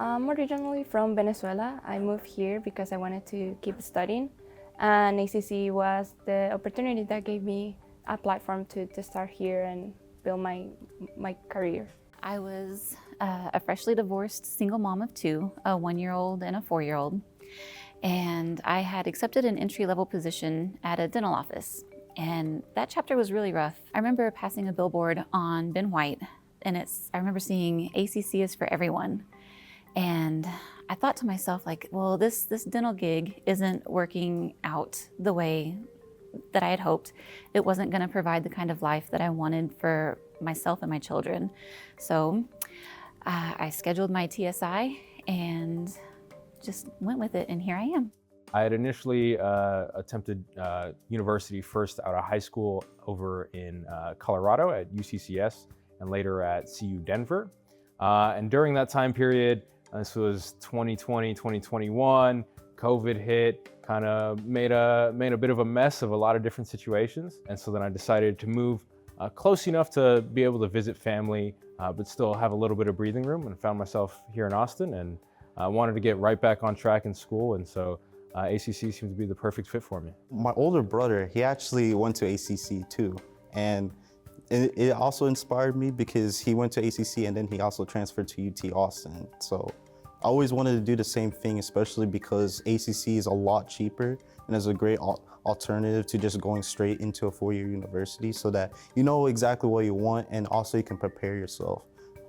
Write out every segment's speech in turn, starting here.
I'm originally from Venezuela. I moved here because I wanted to keep studying, and ACC was the opportunity that gave me a platform to start here and build my career. I was a freshly divorced single mom of two, a 1-year-old and a 4-year-old, and I had accepted an entry-level position at a dental office, and that chapter was really rough. I remember passing a billboard on Ben White, and I remember seeing ACC is for everyone. And I thought to myself, like, well, this dental gig isn't working out the way that I had hoped. It wasn't going to provide the kind of life that I wanted for myself and my children. So I scheduled my TSI and just went with it, and here I am. I had initially attempted university first out of high school over in Colorado at UCCS and later at CU Denver. And during that time period, this was 2020, 2021, COVID hit, kind of made a bit of a mess of a lot of different situations. And so then I decided to move close enough to be able to visit family, but still have a little bit of breathing room, and found myself here in Austin, and wanted to get right back on track in school. And so ACC seemed to be the perfect fit for me. My older brother, he actually went to ACC too. And it also inspired me because he went to ACC and then he also transferred to UT Austin. So I always wanted to do the same thing, especially because ACC is a lot cheaper and is a great alternative to just going straight into a 4-year university, so that you know exactly what you want and also you can prepare yourself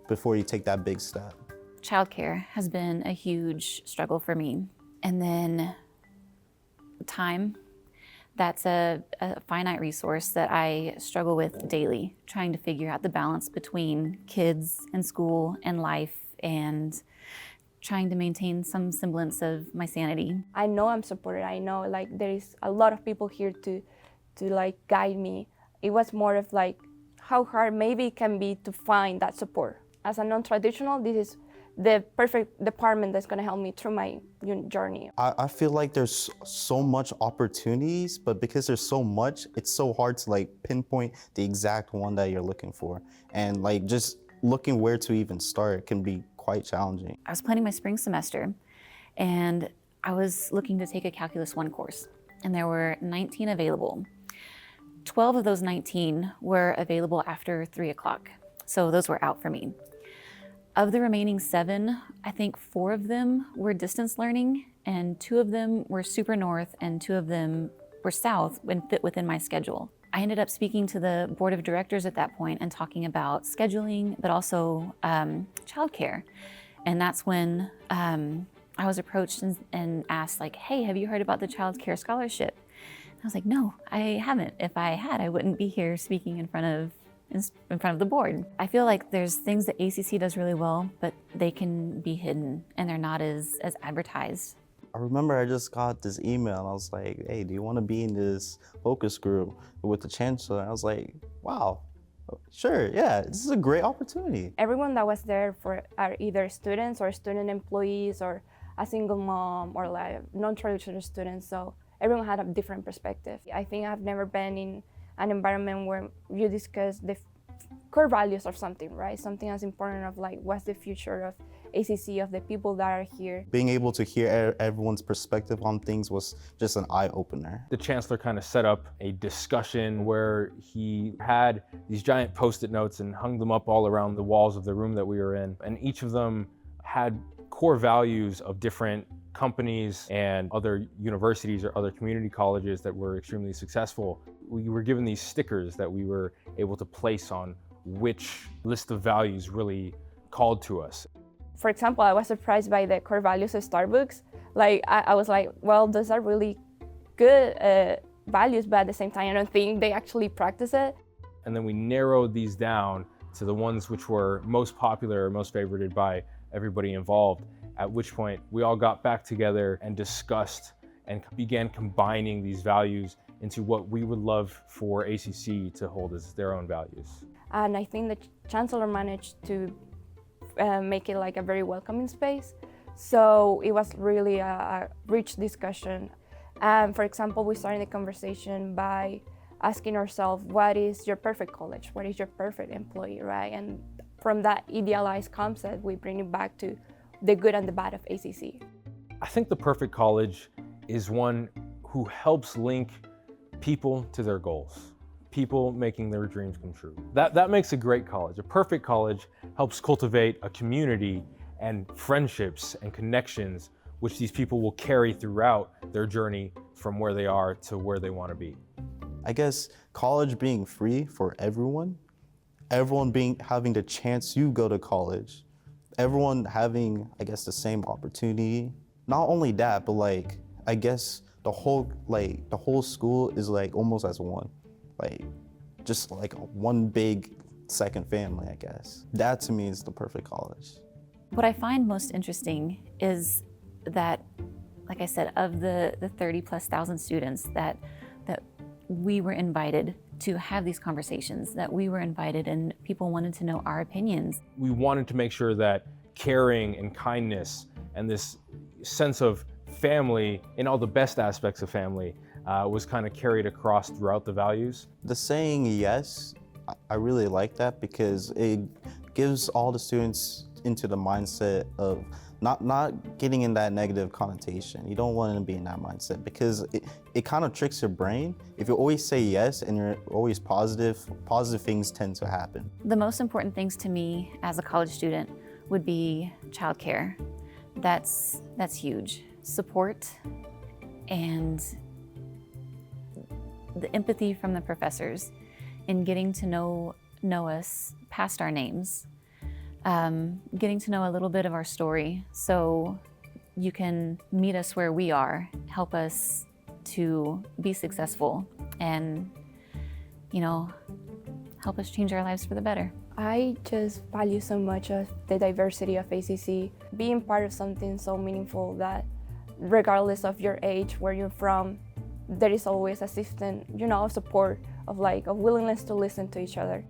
before you take that big step. Childcare has been a huge struggle for me. And then time. That's a finite resource that I struggle with daily, trying to figure out the balance between kids and school and life, and trying to maintain some semblance of my sanity. I know I'm supported. I know like there is a lot of people here to like guide me. It was more of like how hard maybe it can be to find that support. As a non-traditional, this is the perfect department that's going to help me through my journey. I feel like there's so much opportunities, but because there's so much, it's so hard to like pinpoint the exact one that you're looking for. And like just looking where to even start can be quite challenging. I was planning my spring semester, and I was looking to take a Calculus 1 course, and there were 19 available. 12 of those 19 were available after 3 o'clock, so those were out for me. Of the remaining 7, I think 4 of them were distance learning, and 2 of them were super north, and 2 of them were south and fit within my schedule. I ended up speaking to the board of directors at that point and talking about scheduling, but also childcare. And that's when I was approached and asked, like, hey, have you heard about the Child Care Scholarship? And I was like, no, I haven't. If I had, I wouldn't be here speaking in front of the board. I feel like there's things that ACC does really well, but they can be hidden and they're not as advertised. I remember I just got this email and I was like, hey, do you want to be in this focus group with the Chancellor? And I was like, wow, sure, yeah, this is a great opportunity. Everyone that was there are either students or student employees or a single mom or like non-traditional students, so everyone had a different perspective. I think I've never been in an environment where you discuss the core values of something, right? Something as important of like what's the future of ACC, of the people that are here. Being able to hear everyone's perspective on things was just an eye-opener. The Chancellor kind of set up a discussion where he had these giant Post-it notes and hung them up all around the walls of the room that we were in. And each of them had core values of different companies and other universities or other community colleges that were extremely successful. We were given these stickers that we were able to place on which list of values really called to us. For example, I was surprised by the core values of Starbucks. Like, I was like, well, those are really good values, but at the same time, I don't think they actually practice it. And then we narrowed these down to the ones which were most popular or most favorited by everybody involved, at which point we all got back together and discussed and began combining these values into what we would love for ACC to hold as their own values. And I think the Chancellor managed to make it like a very welcoming space. So it was really a rich discussion. For example, we started the conversation by asking ourselves, what is your perfect college? What is your perfect employee, right? And from that idealized concept, we bring it back to the good and the bad of ACC. I think the perfect college is one who helps link people to their goals, people making their dreams come true. That makes a great college. A perfect college helps cultivate a community and friendships and connections which these people will carry throughout their journey from where they are to where they want to be. I guess college being free for everyone having the chance to go to college, everyone having, I guess, the same opportunity. Not only that, but like, I guess the whole school is like almost as one, like just like one big second family, I guess. That to me is the perfect college. What I find most interesting is that, like I said, of the 30,000+ students that we were invited to have these conversations, that we were invited and people wanted to know our opinions. We wanted to make sure that caring and kindness and this sense of family in all the best aspects of family was kind of carried across throughout the values. The saying yes, I really like that because it gives all the students into the mindset of not getting in that negative connotation. You don't want to be in that mindset because it kind of tricks your brain. If you always say yes and you're always positive things tend to happen. The most important things to me as a college student would be childcare. That's huge. Support and the empathy from the professors in getting to know us past our names. Getting to know a little bit of our story so you can meet us where we are, help us to be successful and, help us change our lives for the better. I just value so much of the diversity of ACC, being part of something so meaningful that regardless of your age, where you're from, there is always a system, support of a willingness to listen to each other.